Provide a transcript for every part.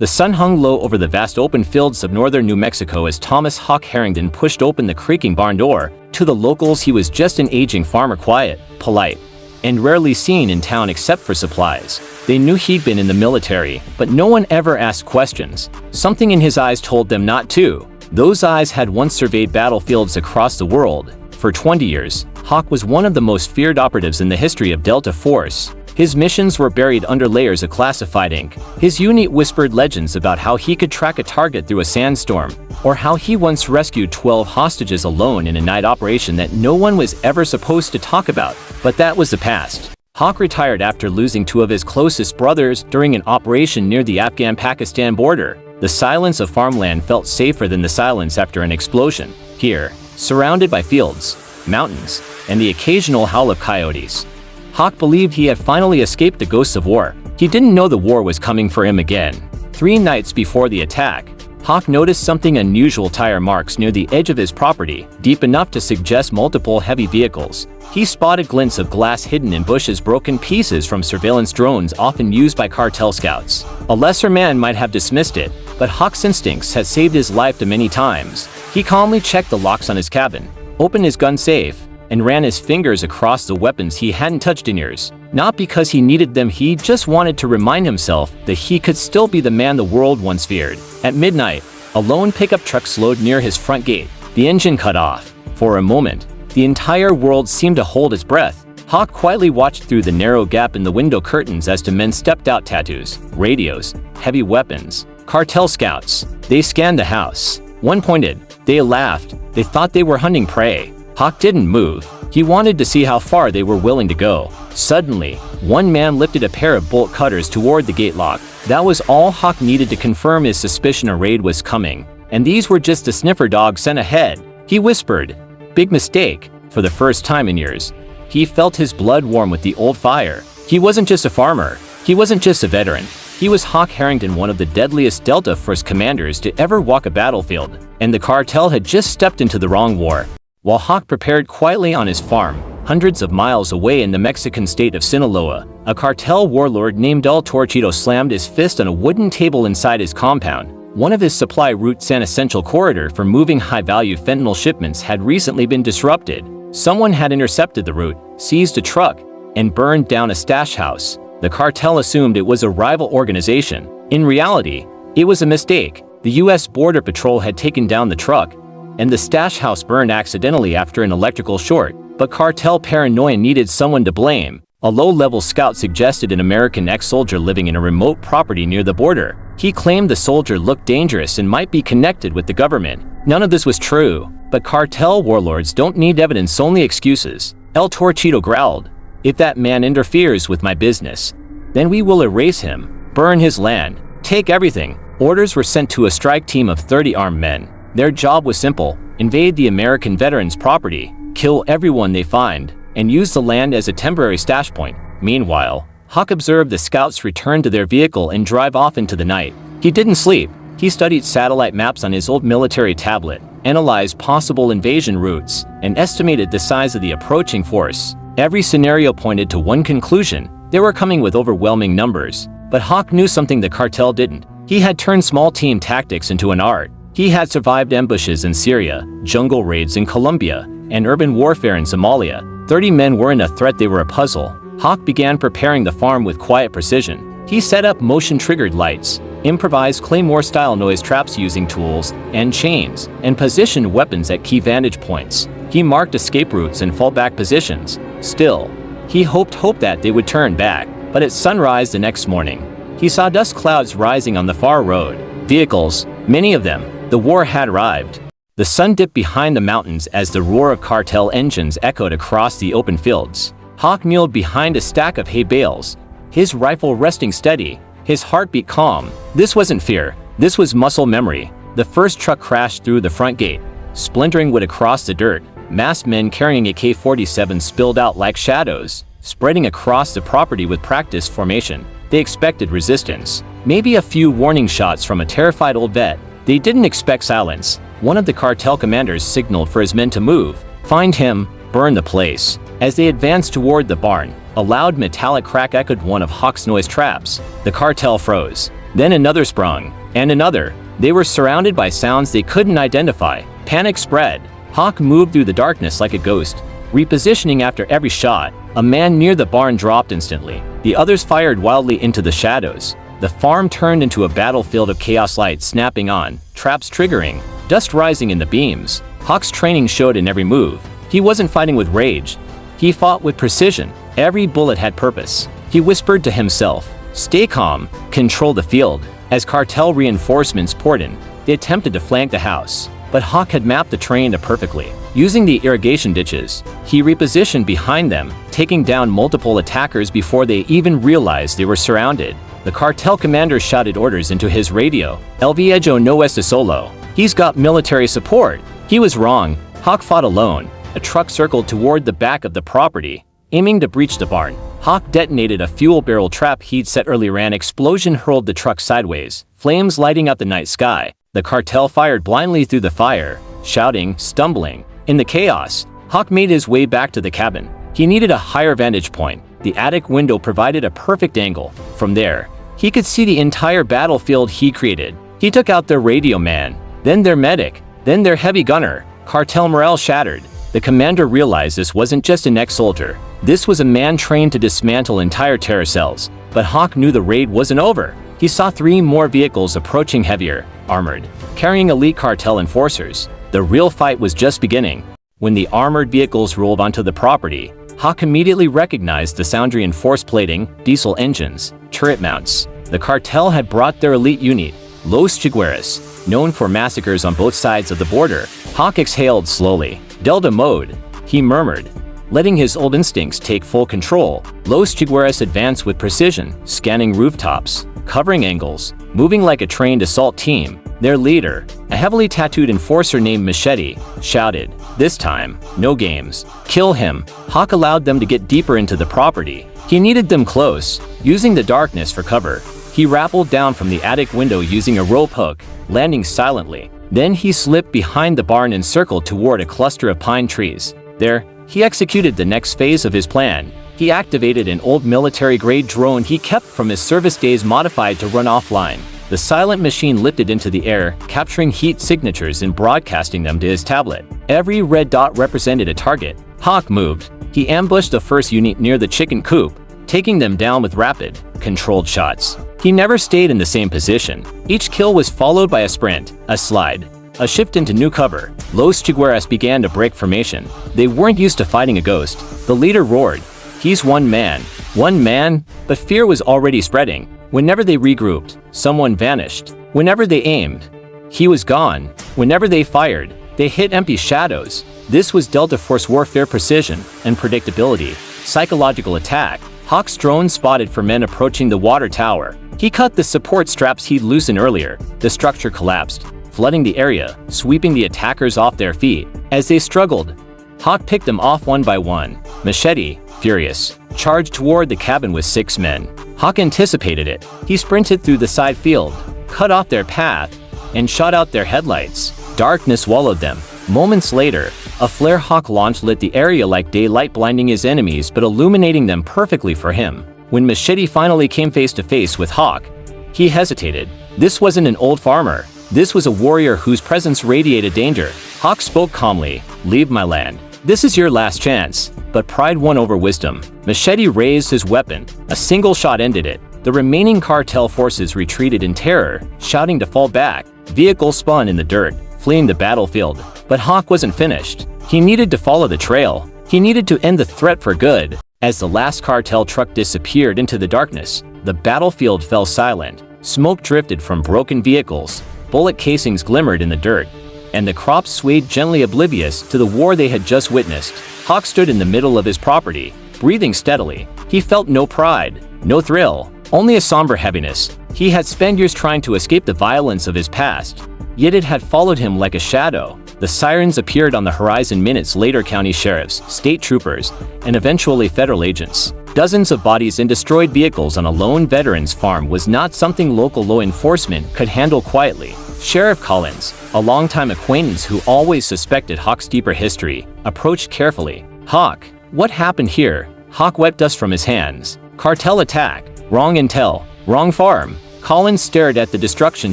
The sun hung low over the vast open fields of northern New Mexico as Thomas Hawk Harrington pushed open the creaking barn door. To the locals, he was just an aging farmer, quiet, polite, and rarely seen in town except for supplies. They knew he'd been in the military, but no one ever asked questions. Something in his eyes told them not to. Those eyes had once surveyed battlefields across the world. For 20 years, Hawk was one of the most feared operatives in the history of Delta Force. His missions were buried under layers of classified ink. His unit whispered legends about how he could track a target through a sandstorm, or how he once rescued 12 hostages alone in a night operation that no one was ever supposed to talk about. But that was the past. Hawk retired after losing two of his closest brothers during an operation near the Afghan-Pakistan border. The silence of farmland felt safer than the silence after an explosion. Here, surrounded by fields, mountains, and the occasional howl of coyotes, Hawk believed he had finally escaped the ghosts of war. He didn't know the war was coming for him again. 3 nights before the attack, Hawk noticed something unusual: tire marks near the edge of his property, deep enough to suggest multiple heavy vehicles. He spotted glints of glass hidden in bushes, broken pieces from surveillance drones often used by cartel scouts. A lesser man might have dismissed it, but Hawk's instincts had saved his life many times. He calmly checked the locks on his cabin, opened his gun safe, and ran his fingers across the weapons he hadn't touched in years. Not because he needed them, he just wanted to remind himself that he could still be the man the world once feared. At midnight, a lone pickup truck slowed near his front gate. The engine cut off. For a moment, the entire world seemed to hold its breath. Hawk quietly watched through the narrow gap in the window curtains as 2 men stepped out, tattoos, radios, heavy weapons. Cartel scouts. They scanned the house. One pointed. They laughed. They thought they were hunting prey. Hawk didn't move. He wanted to see how far they were willing to go. Suddenly, one man lifted a pair of bolt cutters toward the gate lock. That was all Hawk needed to confirm his suspicion a raid was coming. And these were just the sniffer dogs sent ahead. He whispered, "Big mistake." For the first time in years, he felt his blood warm with the old fire. He wasn't just a farmer. He wasn't just a veteran. He was Hawk Harrington, one of the deadliest Delta Force commanders to ever walk a battlefield. And the cartel had just stepped into the wrong war. While Hawk prepared quietly on his farm, hundreds of miles away in the Mexican state of Sinaloa, a cartel warlord named El Torchito slammed his fist on a wooden table inside his compound. One of his supply routes, an essential corridor for moving high-value fentanyl shipments, had recently been disrupted. Someone had intercepted the route, seized a truck, and burned down a stash house. The cartel assumed it was a rival organization. In reality, it was a mistake. The U.S. Border Patrol had taken down the truck, and the stash house burned accidentally after an electrical short. But cartel paranoia needed someone to blame. A low-level scout suggested an American ex-soldier living in a remote property near the border. He claimed the soldier looked dangerous and might be connected with the government. None of this was true, but cartel warlords don't need evidence, only excuses. El Torchito growled, "If that man interferes with my business, then we will erase him, burn his land, take everything." Orders were sent to a strike team of 30 armed men. Their job was simple: invade the American veterans' property, kill everyone they find, and use the land as a temporary stash point. Meanwhile, Hawk observed the scouts return to their vehicle and drive off into the night. He didn't sleep. He studied satellite maps on his old military tablet, analyzed possible invasion routes, and estimated the size of the approaching force. Every scenario pointed to one conclusion: they were coming with overwhelming numbers. But Hawk knew something the cartel didn't. He had turned small team tactics into an art. He had survived ambushes in Syria, jungle raids in Colombia, and urban warfare in Somalia. 30 men weren't a threat, they were a puzzle. Hawk began preparing the farm with quiet precision. He set up motion-triggered lights, improvised claymore-style noise traps using tools and chains, and positioned weapons at key vantage points. He marked escape routes and fallback positions. Still, he hoped that they would turn back. But at sunrise the next morning, he saw dust clouds rising on the far road. Vehicles, many of them. The war had arrived. The sun dipped behind the mountains as the roar of cartel engines echoed across the open fields. Hawk kneeled behind a stack of hay bales, his rifle resting steady, his heartbeat calm. This wasn't fear. This was muscle memory. The first truck crashed through the front gate, splintering wood across the dirt. Masked men carrying AK-47s spilled out like shadows, spreading across the property with practiced formation. They expected resistance, maybe a few warning shots from a terrified old vet. They didn't expect silence. One of the cartel commanders signaled for his men to move. Find him, burn the place. As they advanced toward the barn, a loud metallic crack echoed one of Hawk's noise traps. The cartel froze. Then another sprung, and another. They were surrounded by sounds they couldn't identify. Panic spread. Hawk moved through the darkness like a ghost, repositioning after every shot. A man near the barn dropped instantly. The others fired wildly into the shadows. The farm turned into a battlefield of chaos, lights snapping on, traps triggering, dust rising in the beams. Hawk's training showed in every move. He wasn't fighting with rage. He fought with precision. Every bullet had purpose. He whispered to himself, "Stay calm, control the field." As cartel reinforcements poured in, they attempted to flank the house, but Hawk had mapped the terrain perfectly. Using the irrigation ditches, he repositioned behind them, taking down multiple attackers before they even realized they were surrounded. The cartel commander shouted orders into his radio. "El Viejo no está solo." He's got military support. He was wrong. Hawk fought alone. A truck circled toward the back of the property, aiming to breach the barn. Hawk detonated a fuel barrel trap he'd set earlier. An explosion hurled the truck sideways, flames lighting up the night sky. The cartel fired blindly through the fire, shouting, stumbling. In the chaos, Hawk made his way back to the cabin. He needed a higher vantage point. The attic window provided a perfect angle. From there, he could see the entire battlefield he created. He took out their radio man, then their medic, then their heavy gunner. Cartel morale shattered. The commander realized this wasn't just an ex-soldier. This was a man trained to dismantle entire terror cells. But Hawk knew the raid wasn't over. He saw 3 more vehicles approaching, heavier, armored, carrying elite cartel enforcers. The real fight was just beginning. When the armored vehicles rolled onto the property, Hawk immediately recognized the sound reinforced plating, diesel engines, turret mounts. The cartel had brought their elite unit, Los Chigueras, known for massacres on both sides of the border. Hawk exhaled slowly. Delta mode, he murmured, letting his old instincts take full control. Los Chigueras advanced with precision, scanning rooftops, covering angles, moving like a trained assault team. Their leader, a heavily tattooed enforcer named Machete, shouted, "This time, no games. Kill him." Hawk allowed them to get deeper into the property. He needed them close, using the darkness for cover. He rappelled down from the attic window using a rope hook, landing silently. Then he slipped behind the barn and circled toward a cluster of pine trees. There, he executed the next phase of his plan. He activated an old military-grade drone he kept from his service days, modified to run offline. The silent machine lifted into the air, capturing heat signatures and broadcasting them to his tablet. Every red dot represented a target. Hawk moved. He ambushed the first unit near the chicken coop, taking them down with rapid, controlled shots. He never stayed in the same position. Each kill was followed by a sprint, a slide, a shift into new cover. Los Chigueras began to break formation. They weren't used to fighting a ghost. The leader roared, "He's one man." One man? But fear was already spreading. Whenever they regrouped, someone vanished. Whenever they aimed, he was gone. Whenever they fired, they hit empty shadows. This was Delta Force warfare: precision and predictability. Psychological attack. Hawk's drone spotted 4 men approaching the water tower. He cut the support straps he'd loosened earlier. The structure collapsed, flooding the area, sweeping the attackers off their feet. As they struggled, Hawk picked them off one by one. Machete, furious, charged toward the cabin with 6 men. Hawk anticipated it. He sprinted through the side field, cut off their path, and shot out their headlights. Darkness swallowed them. Moments later, a flare Hawk launched lit the area like daylight, blinding his enemies but illuminating them perfectly for him. When Machete finally came face to face with Hawk, he hesitated. This wasn't an old farmer. This was a warrior whose presence radiated danger. Hawk spoke calmly, "Leave my land. This is your last chance." But pride won over wisdom. Machete raised his weapon. A single shot ended it. The remaining cartel forces retreated in terror, shouting to fall back. Vehicles spun in the dirt, fleeing the battlefield. But Hawk wasn't finished. He needed to follow the trail. He needed to end the threat for good. As the last cartel truck disappeared into the darkness, the battlefield fell silent. Smoke drifted from broken vehicles, bullet casings glimmered in the dirt, and the crops swayed gently, oblivious to the war they had just witnessed. Hawk stood in the middle of his property, breathing steadily. He felt no pride, no thrill, only a somber heaviness. He had spent years trying to escape the violence of his past, yet it had followed him like a shadow. The sirens appeared on the horizon minutes later. County sheriffs, state troopers, and eventually federal agents. Dozens of bodies and destroyed vehicles on a lone veteran's farm was not something local law enforcement could handle quietly. Sheriff Collins, a longtime acquaintance who always suspected Hawk's deeper history, approached carefully. "Hawk, what happened here?" Hawk wiped dust from his hands. "Cartel attack. Wrong intel. Wrong farm." Collins stared at the destruction,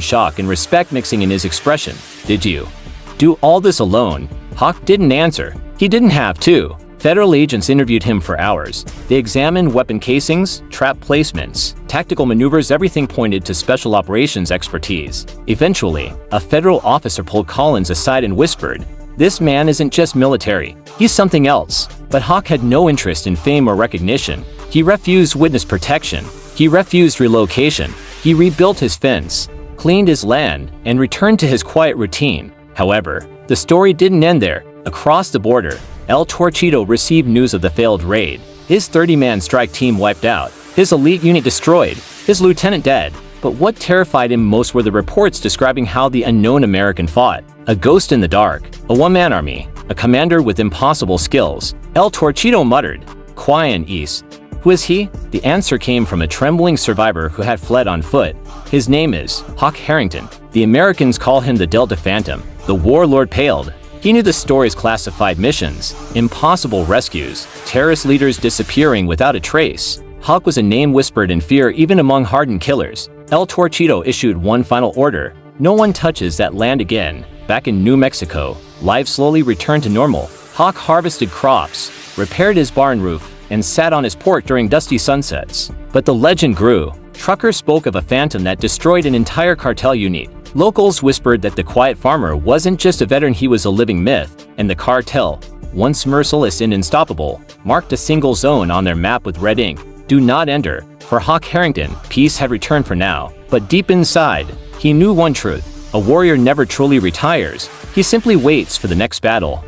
shock and respect mixing in his expression. "Did you do all this alone?" Hawk didn't answer. He didn't have to. Federal agents interviewed him for hours. They examined weapon casings, trap placements, tactical maneuvers. Everything pointed to special operations expertise. Eventually, a federal officer pulled Collins aside and whispered, "This man isn't just military. He's something else." But Hawk had no interest in fame or recognition. He refused witness protection. He refused relocation. He rebuilt his fence, cleaned his land, and returned to his quiet routine. However, the story didn't end there. Across the border, El Torchito received news of the failed raid. His 30-man strike team wiped out, his elite unit destroyed, his lieutenant dead. But what terrified him most were the reports describing how the unknown American fought. A ghost in the dark, a one-man army, a commander with impossible skills. El Torchito muttered, "Quiet East. Who is he?" The answer came from a trembling survivor who had fled on foot. His name is Hawk Harrington. The Americans call him the Delta Phantom. The warlord paled. He knew the story's classified missions, impossible rescues, terrorist leaders disappearing without a trace. Hawk was a name whispered in fear even among hardened killers. El Torchito issued one final order: no one touches that land again. Back in New Mexico, life slowly returned to normal. Hawk harvested crops, repaired his barn roof, and sat on his porch during dusty sunsets. But the legend grew. Truckers spoke of a phantom that destroyed an entire cartel unit. Locals whispered that the quiet farmer wasn't just a veteran, he was a living myth. And the cartel, once merciless and unstoppable, marked a single zone on their map with red ink: "Do not enter." For Hawk Harrington, peace had returned for now. But deep inside, he knew one truth: a warrior never truly retires. He simply waits for the next battle.